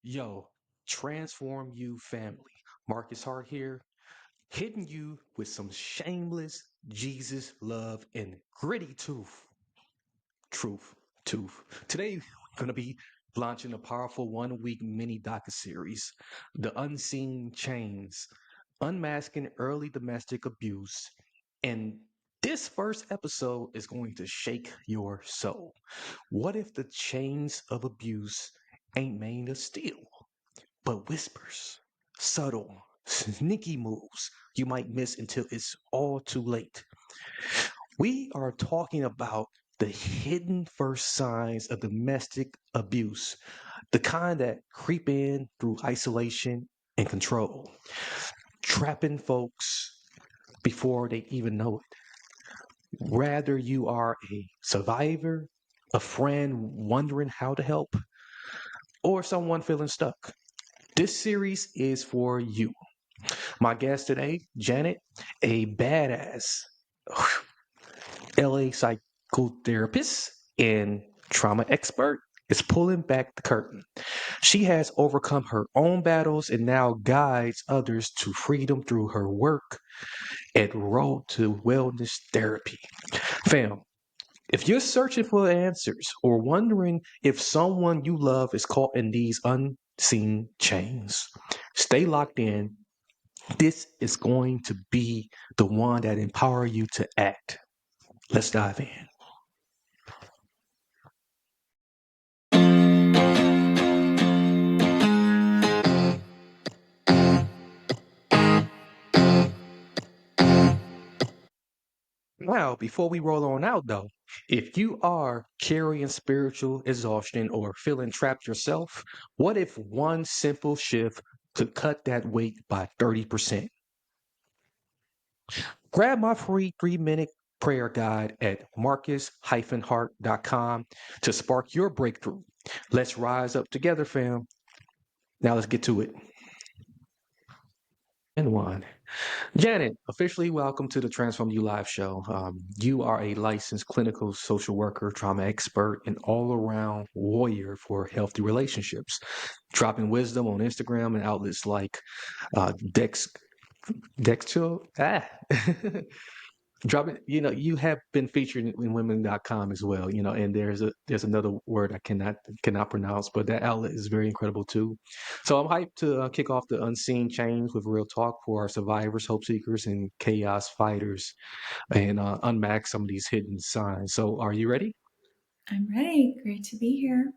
Yo, transform you family. Marcus Hart here, hitting you with some shameless Jesus love and gritty truth, truth. Today, we're going to be launching a powerful 1 week mini docu-series, The Unseen Chains, Unmasking Early Domestic Abuse. And this first episode is going to shake your soul. What if the chains of abuse ain't made of steel, but whispers, subtle, sneaky moves you might miss until it's all too late? We are talking about the hidden first signs of domestic abuse, the kind that creep in through isolation and control, trapping folks before they even know it. Whether you are a survivor, a friend wondering how to help, or someone feeling stuck, this series is for you. My guest today, Janet, a badass LA psychotherapist and trauma expert, is pulling back the curtain. She has overcome her own battles and now guides others to freedom through her work and road to wellness therapy. Fam, if you're searching for answers or wondering if someone you love is caught in these unseen chains, stay locked in. This is going to be the one that empower you to act. Let's dive in. Now, before we roll on out though, if you are carrying spiritual exhaustion or feeling trapped yourself, what if one simple shift could cut that weight by 30%? Grab my free 3 minute prayer guide at marcus-hart.com to spark your breakthrough. Let's rise up together, fam. Now let's get to it. And one. Janet, officially welcome to the Transform You Live show. You are a licensed clinical social worker, trauma expert, and all around warrior for healthy relationships, dropping wisdom on Instagram and outlets like Dex Dexchill. Drop it. You have been featured in women.com as well, and there's another word I cannot pronounce, but that outlet is very incredible too. So I'm hyped to kick off the unseen chains with real talk for our survivors, hope seekers, and chaos fighters, and unmask some of these hidden signs. So are you ready? I'm ready. Great to be here.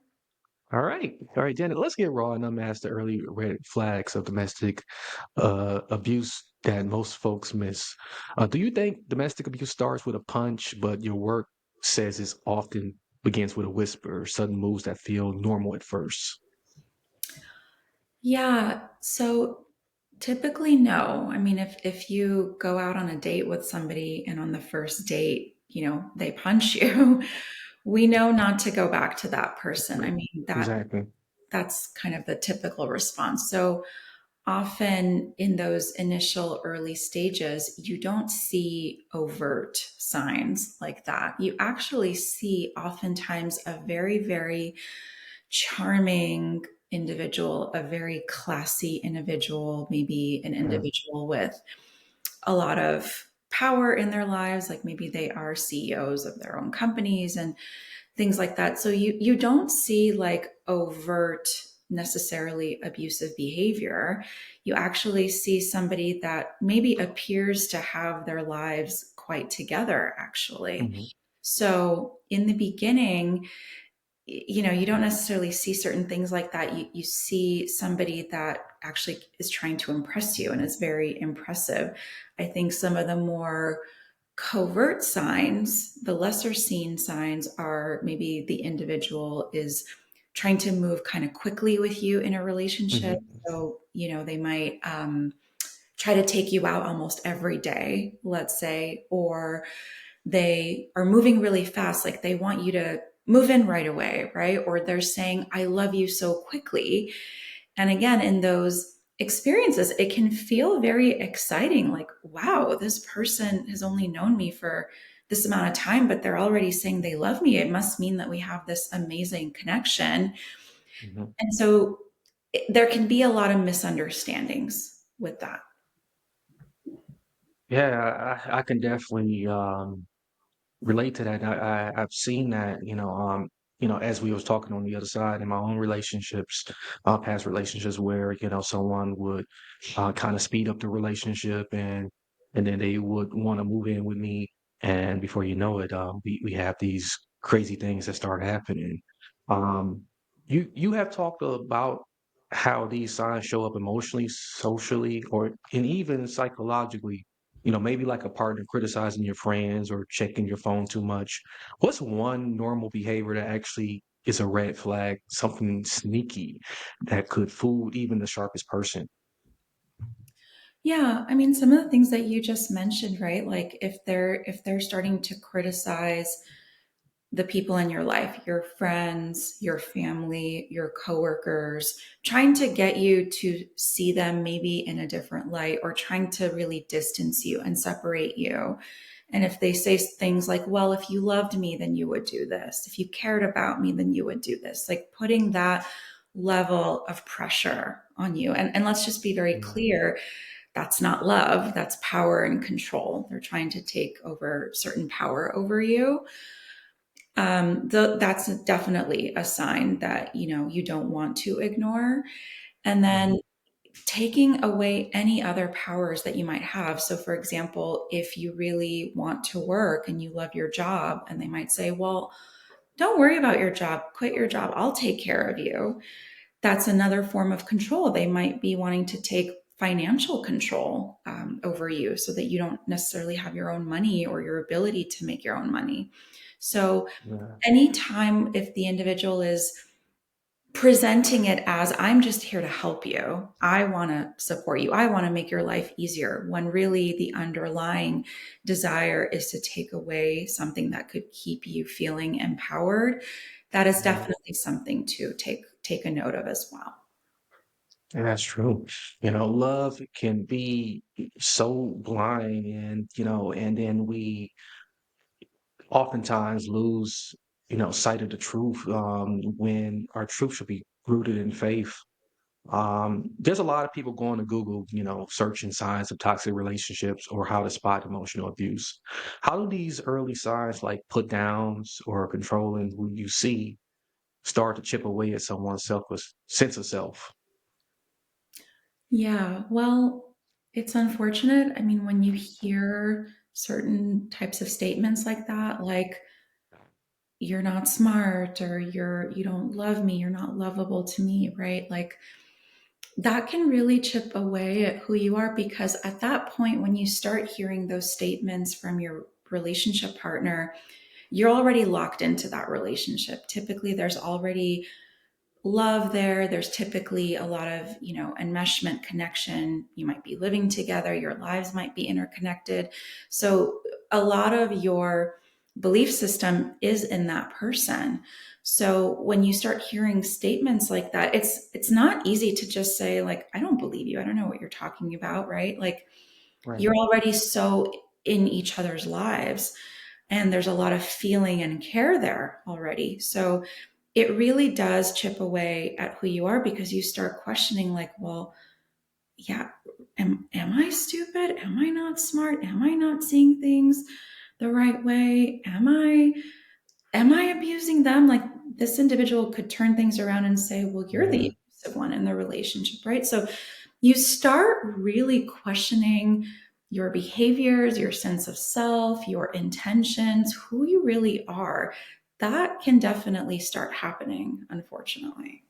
All right, Janet. Let's get raw and unmask the early red flags of domestic abuse that most folks miss. Do you think domestic abuse starts with a punch, but your work says it often begins with a whisper, sudden moves that feel normal at first? Yeah, so typically no. I mean, if you go out on a date with somebody and on the first date, they punch you, we know not to go back to that person. I mean, Exactly. that's kind of the typical response. So often in those initial early stages, you don't see overt signs like that. You actually see oftentimes a very, very charming individual, a very classy individual, maybe an Yeah. individual with a lot of power in their lives, like maybe they are CEOs of their own companies and things like that. So you don't see like overt necessarily abusive behavior. You actually see somebody that maybe appears to have their lives quite together actually. Mhm. So in the beginning, you don't necessarily see certain things like that. You see somebody that actually is trying to impress you and is very impressive. I think some of the more covert signs, the lesser seen signs, are maybe the individual is trying to move kind of quickly with you in a relationship. Mhm. So, they might try to take you out almost every day, let's say, or they are moving really fast, like they want you to move in right away, right? Or they're saying, I love you so quickly. And again, in those experiences, it can feel very exciting. Like, wow, this person has only known me for this amount of time, but they're already saying they love me. It must mean that we have this amazing connection. Mhm. And so there can be a lot of misunderstandings with that. Yeah, I can definitely relate to that. I've seen that, as we was talking on the other side in my own relationships, past relationships where, someone would kind of speed up the relationship and then they would want to move in with me. And before you know it, we have these crazy things that start happening. Um, you have talked about how these signs show up emotionally, socially, or and even psychologically, maybe like a partner criticizing your friends or checking your phone too much. What's one normal behavior that actually is a red flag, something sneaky that could fool even the sharpest person? Yeah, I mean, some of the things that you just mentioned, right? Like if they're starting to criticize the people in your life, your friends, your family, your coworkers, trying to get you to see them maybe in a different light or trying to really distance you and separate you. And if they say things like, well, if you loved me, then you would do this. If you cared about me, then you would do this. Like putting that level of pressure on you. And let's just be very Yeah. clear, that's not love, that's power and control. They're trying to take over certain power over you. That's definitely a sign that you don't want to ignore. And Mhm. then taking away any other powers that you might have. So, for example, if you really want to work and you love your job, and they might say, well, don't worry about your job, quit your job, I'll take care of you. That's another form of control. They might be wanting to take financial control over you so that you don't necessarily have your own money or your ability to make your own money. So, Yeah. anytime if the individual is presenting it as, I'm just here to help you, I want to support you, I want to make your life easier, when really the underlying desire is to take away something that could keep you feeling empowered, that is Mhm. definitely something to take a note of as well. And that's true. Love can be so blind and then we oftentimes lose, sight of the truth when our truth should be rooted in faith. There's a lot of people going to Google, searching signs of toxic relationships or how to spot emotional abuse. How do these early signs like put downs or controlling who you see start to chip away at someone's sense of self? Yeah, well, it's unfortunate. I mean, when you hear certain types of statements like that, like you're not smart or you don't love me, you're not lovable to me, right? Like that can really chip away at who you are, because at that point when you start hearing those statements from your relationship partner, you're already locked into that relationship. Typically there's already love there. There's typically a lot of, enmeshment, connection. You might be living together, your lives might be interconnected. So a lot of your belief system is in that person. So when you start hearing statements like that, it's not easy to just say like, I don't believe you. I don't know what you're talking about, right? Like Right. you're already so in each other's lives, and there's a lot of feeling and care there already. So it really does chip away at who you are, because you start questioning like, well, yeah, am I stupid? Am I not smart? Am I not seeing things the right way? Am I abusing them? Like this individual could turn things around and say, well, you're Yeah. the abusive one in the relationship, right? So you start really questioning your behaviors, your sense of self, your intentions, who you really are. That can definitely start happening, unfortunately.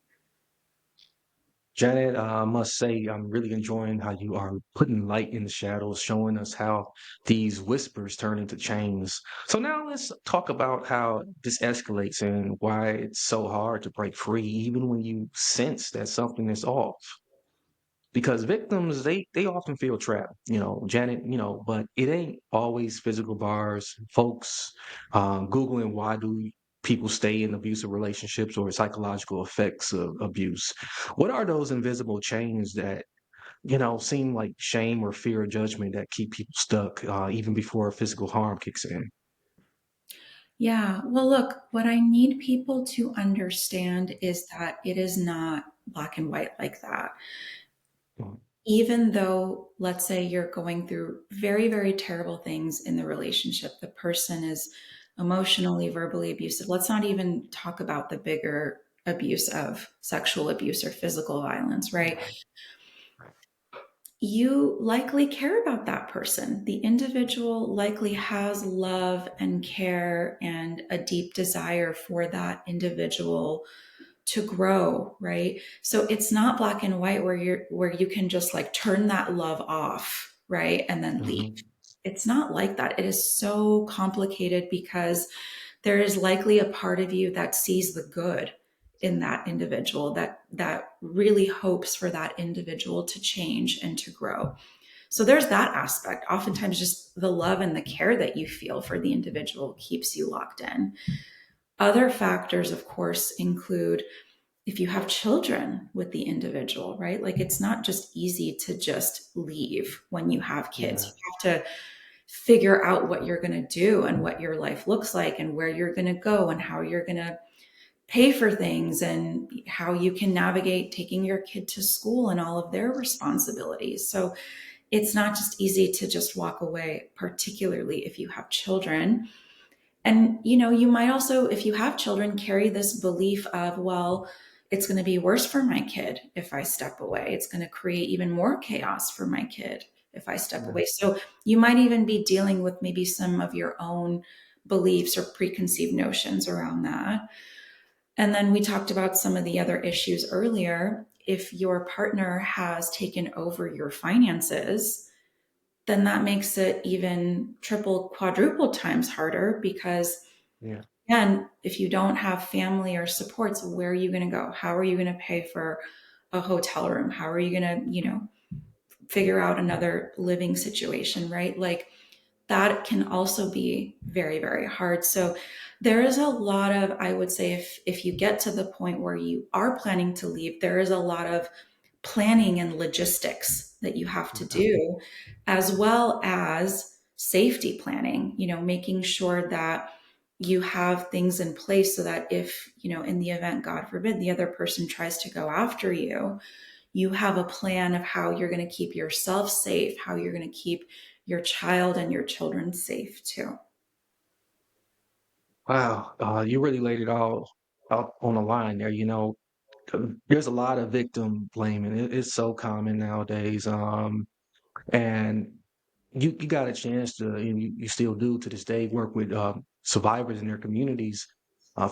Janet, I must say, I'm really enjoying how you are putting light in the shadows, showing us how these whispers turn into chains. So now let's talk about how this escalates and why it's so hard to break free, even when you sense that something is off. Because victims, they often feel trapped, Janet, but it ain't always physical bars. Folks, Googling why do people stay in abusive relationships or psychological effects of abuse. What are those invisible chains that, seem like shame or fear of judgment that keep people stuck even before physical harm kicks in? Yeah. Well, look, what I need people to understand is that it is not black and white like that. Mhm. Even though, let's say, you're going through very, very terrible things in the relationship, the person is emotionally, verbally abusive. Let's not even talk about the bigger abuse of sexual abuse or physical violence, right? Right. You likely care about that person. The individual likely has love and care and a deep desire for that individual to grow, right? So it's not black and white where you can just like turn that love off, right? And then leave. Mhm. It's not like that. It is so complicated because there is likely a part of you that sees the good in that individual, that really hopes for that individual to change and to grow. So there's that aspect. Oftentimes just the love and the care that you feel for the individual keeps you locked in. Other factors, of course, include if you have children with the individual, right? Like it's not just easy to just leave when you have kids. Yeah. You have to figure out what you're going to do and what your life looks like and where you're going to go and how you're going to pay for things and how you can navigate taking your kid to school and all of their responsibilities. So it's not just easy to just walk away, particularly if you have children. And, you might also, if you have children, carry this belief of, well, it's going to be worse for my kid if I step away. It's going to create even more chaos for my kid if I step Yeah. away. So you might even be dealing with maybe some of your own beliefs or preconceived notions around that. And then we talked about some of the other issues earlier. If your partner has taken over your finances, then that makes it even triple, quadruple times harder because, Yeah. again, if you don't have family or supports, where are you going to go? How are you going to pay for a hotel room? How are you going to, figure out another living situation, right? Like that can also be very, very hard. So there is a lot of, I would say, if you get to the point where you are planning to leave, there is a lot of planning and logistics that you have to Yeah. do, as well as safety planning, making sure that you have things in place so that if, in the event, God forbid, the other person tries to go after you, you have a plan of how you're going to keep yourself safe, how you're going to keep your child and your children safe too. Wow. You really laid it all out on the line there. There's a lot of victim blaming. It's so common nowadays. And you got a chance to, and you still do to this day, work with survivors in their communities.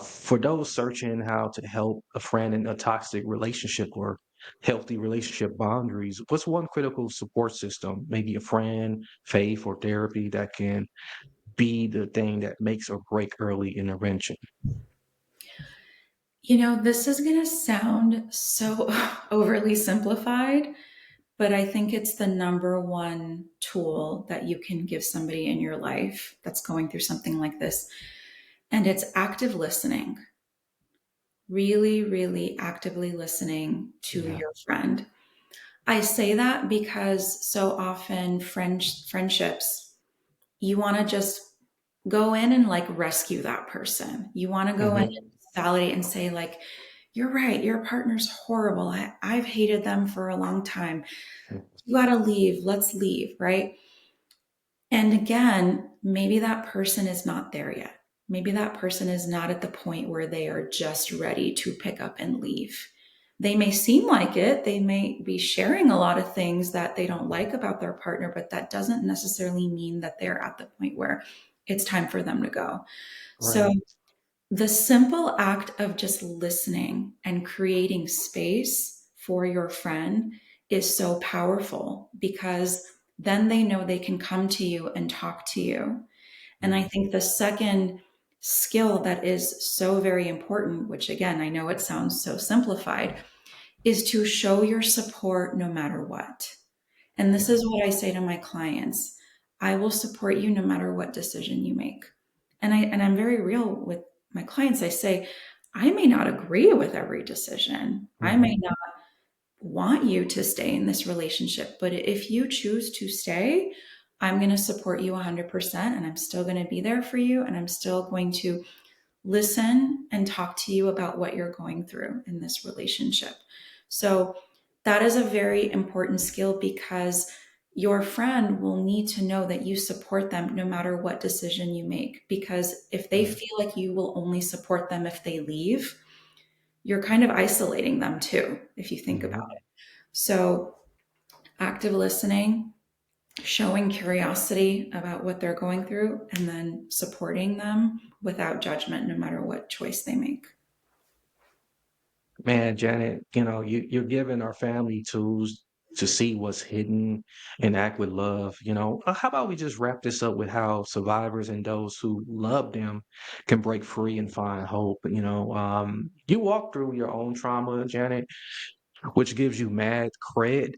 For those searching how to help a friend in a toxic relationship or healthy relationship boundaries, what's one critical support system, maybe a friend, faith, or therapy that can be the thing that makes or break early intervention? This is going to sound so overly simplified, but I think it's the number one tool that you can give somebody in your life that's going through something like this. And it's active listening, really, really actively listening to Yeah. your friend. I say that because so often friendships, you want to just go in and like rescue that person. You want to go in and Hmm. validate and say, like, you're right, your partner's horrible. I've hated them for a long time. You got to leave. Let's leave, right? And again, maybe that person is not there yet. Maybe that person is not at the point where they are just ready to pick up and leave. They may seem like it. They may be sharing a lot of things that they don't like about their partner, but that doesn't necessarily mean that they're at the point where it's time for them to go. So, Right. the simple act of just listening and creating space for your friend is so powerful because then they know they can come to you and talk to you. And I Mm. think the second skill that is so very important, which again, I know it sounds so simplified, is to show your support no matter what. And this Yeah. is what I say to my clients. I will support you no matter what decision you make. And I'm very real with my clients. I say, I may not agree with every decision. I may Hmm. not want you to stay in this relationship, but if you choose to stay, I'm going to support you 100% and I'm still going to be there for you and I'm still going to listen and talk to you about what you're going through in this relationship. So that is a very important skill because your friend will need to know that you support them no matter what decision you make. Because if they Right. feel like you will only support them if they leave, you're kind of isolating them too, if you think about Mhm. it. So, active listening, showing curiosity about what they're going through, and then supporting them without judgment, no matter what choice they make. Man, Janet, you're giving our family tools to see what's hidden and act with love. How about we just wrap this up with how survivors and those who love them can break free and find hope? You walk through your own trauma, Janet, which gives you mad cred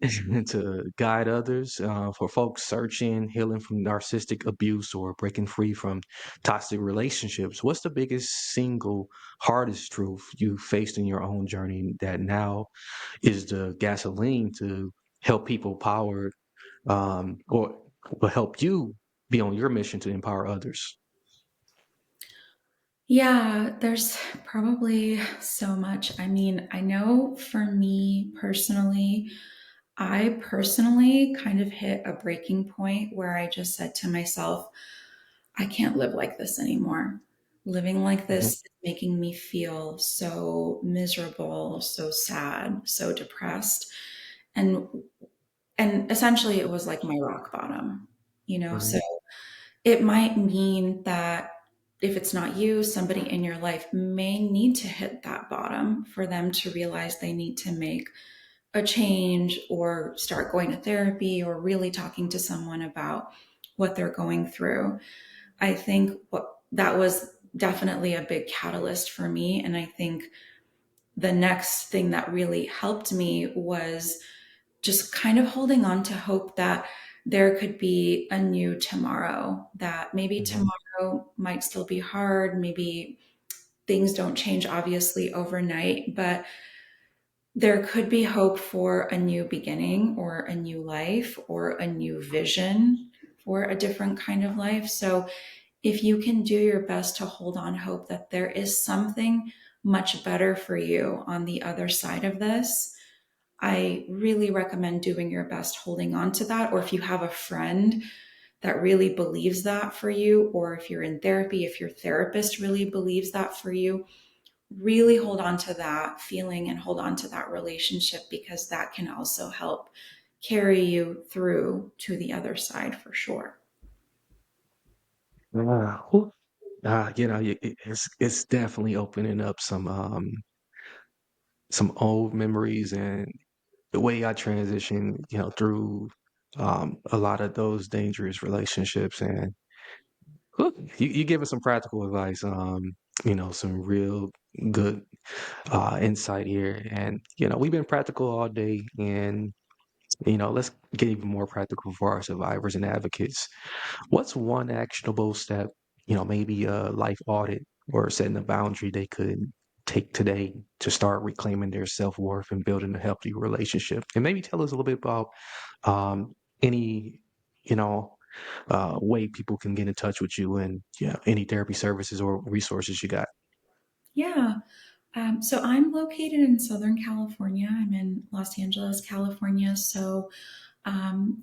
to guide others. For folks searching, healing from narcissistic abuse, or breaking free from toxic relationships, what's the biggest single hardest truth you faced in your own journey that now is the gasoline to help people power, or will help you be on your mission to empower others? Yeah, there's probably so much. I mean, I know for me personally, I personally kind of hit a breaking point where I just said to myself, I can't live like this anymore. Living like Mhm. this is making me feel so miserable, so sad, so depressed. And and essentially it was like my rock bottom, you know. So Right. it might mean that if it's not you, somebody in your life may need to hit that bottom for them to realize they need to make a change or start going to therapy or really talking to someone about what they're going through. I think that was definitely a big catalyst for me. And I think the next thing that really helped me was just kind of holding on to hope that there could be a new tomorrow, that maybe Mhm. tomorrow might still be hard. Maybe things don't change obviously overnight, but there could be hope for a new beginning or a new life or a new vision for a different kind of life. So if you can do your best to hold on hope that there is something much better for you on the other side of this, I really recommend doing your best holding on to that. Or if you have a friend that really believes that for you, or if you're in therapy, if your therapist really believes that for you, really hold on to that feeling and hold on to that relationship because that can also help carry you through to the other side for sure. Whew. It's definitely opening up some old memories, and the way I transitioned, through a lot of those dangerous relationships. And whew, you give us some practical advice, some real good insight here. And we've been practical all day, and let's get even more practical for our survivors and advocates. What's one actionable step, maybe a life audit or setting a boundary they could take today to start reclaiming their self-worth and building a healthy relationship? And maybe tell us a little bit about any, you know, way people can get in touch with you, and any therapy services or resources you got. Yeah. So I'm located in Southern California. I'm in Los Angeles, California. So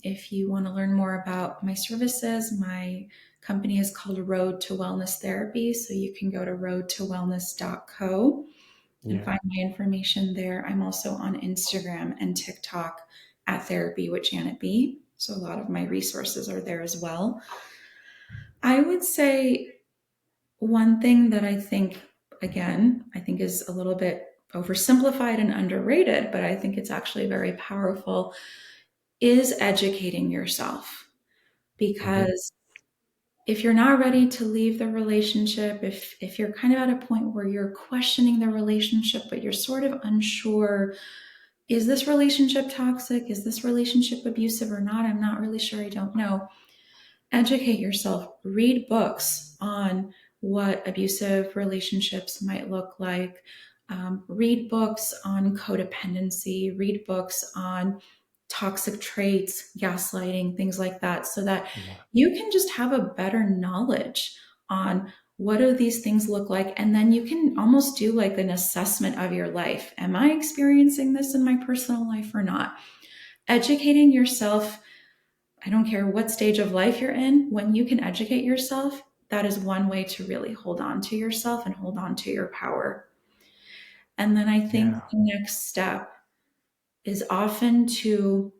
if you want to learn more about my services, my company is called Road to Wellness Therapy. So you can go to roadtowellness.co and Yeah. find my information there. I'm also on Instagram and TikTok at Therapy with Janet B. So a lot of my resources are there as well. I would say one thing that I think is a little bit oversimplified and underrated, but I think it's actually very powerful, is educating yourself. Hmm. Because if you're not ready to leave the relationship, if you're kind of at a point where you're questioning the relationship, but you're sort of unsure, is this relationship toxic? Is this relationship abusive or not? I'm not really sure. I don't know. Educate yourself, read books on what abusive relationships might look like, read books on codependency, read books on toxic traits, gaslighting, things like that, so that Yeah. you can just have a better knowledge on What do these things look like? And then you can almost do like an assessment of your life. Am I experiencing this in my personal life or not? Educating yourself, I don't care what stage of life you're in, when you can educate yourself, that is one way to really hold on to yourself and hold on to your power. And then I think Yeah. the next step is often to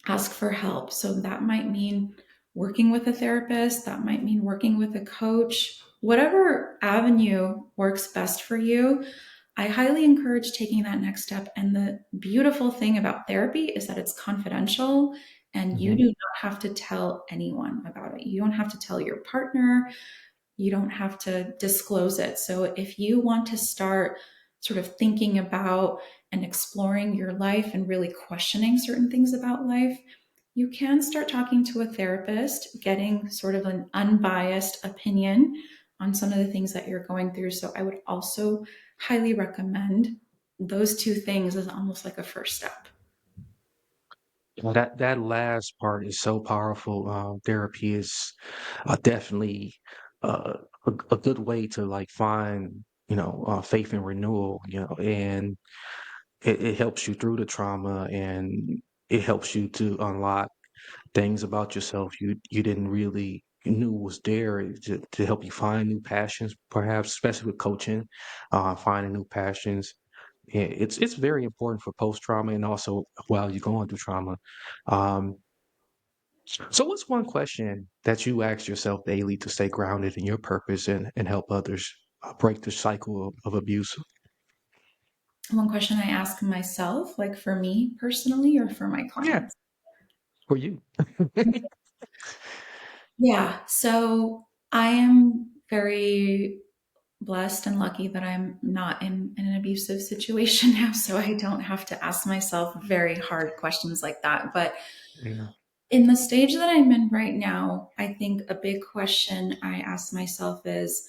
ask for help. So that might mean working with a therapist, that might mean working with a coach, whatever avenue works best for you. I highly encourage taking that next step. And the beautiful thing about therapy is that it's confidential and you Hmm. do not have to tell anyone about it. You don't have to tell your partner. You don't have to disclose it. So if you want to start sort of thinking about and exploring your life and really questioning certain things about life, you can start talking to a therapist, getting sort of an unbiased opinion on some of the things that you're going through. So I would also highly recommend those two things as almost like a first step. Well, that last part is so powerful. Therapy is definitely a good way to like find, faith and renewal, and it helps you through the trauma, and it helps you to unlock things about yourself you didn't really knew was there to help you find new passions, perhaps, especially with coaching, finding new passions. It's very important for post trauma and also while you're going through trauma. Um, so, what's one question that you ask yourself daily to stay grounded in your purpose and help others break the cycle of abuse? One question I ask myself, like for me personally or for my Yeah, clients. for you. Yeah. So I am very blessed and lucky that I'm not in an abusive situation now. So I don't have to ask myself very hard questions like that. But Yeah, in the stage that I'm in right now, I think a big question I ask myself is,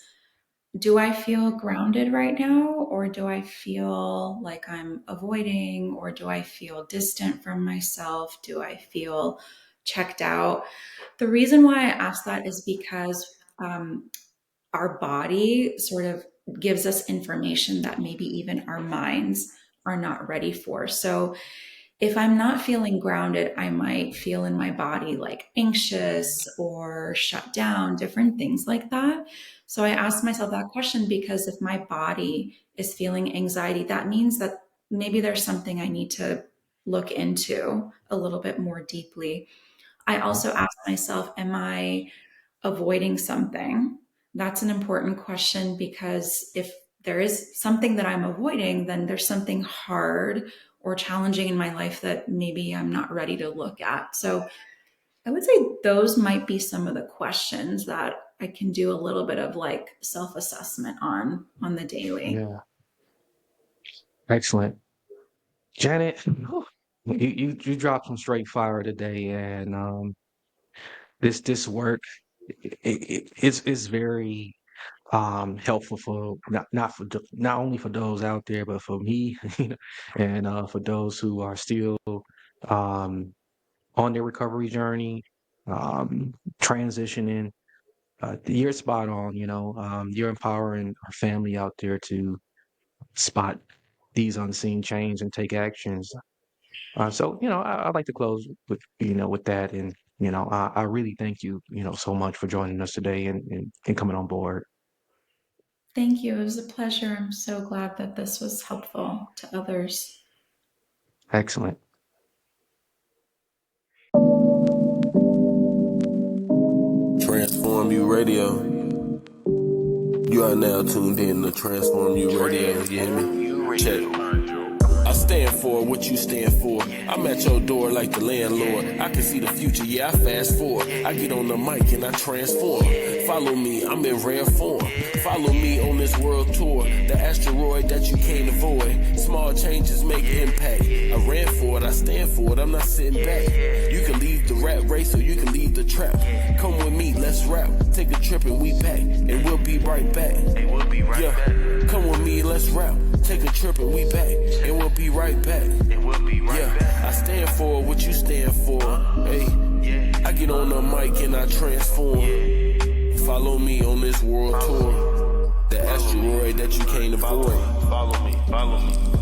do I feel grounded right now? Or do I feel like I'm avoiding? Or do I feel distant from myself? Do I feel checked out? The reason why I ask that is because our body sort of gives us information that maybe even our minds are not ready for. So if I'm not feeling grounded, I might feel in my body like anxious or shut down, different things like that. So I asked myself that question because if my body is feeling anxiety, that means that maybe there's something I need to look into a little bit more deeply. I yeah, also asked myself, am I avoiding something? That's an important question because if there is something that I'm avoiding, then there's something hard or challenging in my life that maybe I'm not ready to look at. So I would say those might be some of the questions that I can do a little bit of like self-assessment on the daily. yeah. Excellent. Janet, whew, you dropped some straight fire today, and this work is very helpful for not only for those out there, but for me, and for those who are still um on their recovery journey, um, transitioning. You're spot on. You're empowering our family out there to spot these unseen change and take actions. So, I'd like to close with that. And, I really thank you, so much for joining us today and coming on board. Thank you. It was a pleasure. I'm so glad that this was helpful to others. Excellent. Transform You Radio. You are now tuned in to Transform You Radio. You hear me? Check. I stand for what you stand for. I'm at your door like the landlord. I can see the future, yeah, I fast forward. I get on the mic and I transform. Follow me, I'm in rare form. Follow me on this world tour. The asteroid that you can't avoid. Small changes make impact. I ran for it, I stand for it, I'm not sitting back. You can leave the rat race or you can leave the trap. Come with me, let's rap. Take a trip and we pack. And we'll be right back. Yeah, come with me, let's rap. Take a trip and we back. And we'll be right back. Yeah, I stand for what you stand for. Hey, I get on the mic and I transform. Follow me on this world tour. The asteroid that you can't avoid. Follow me, follow me.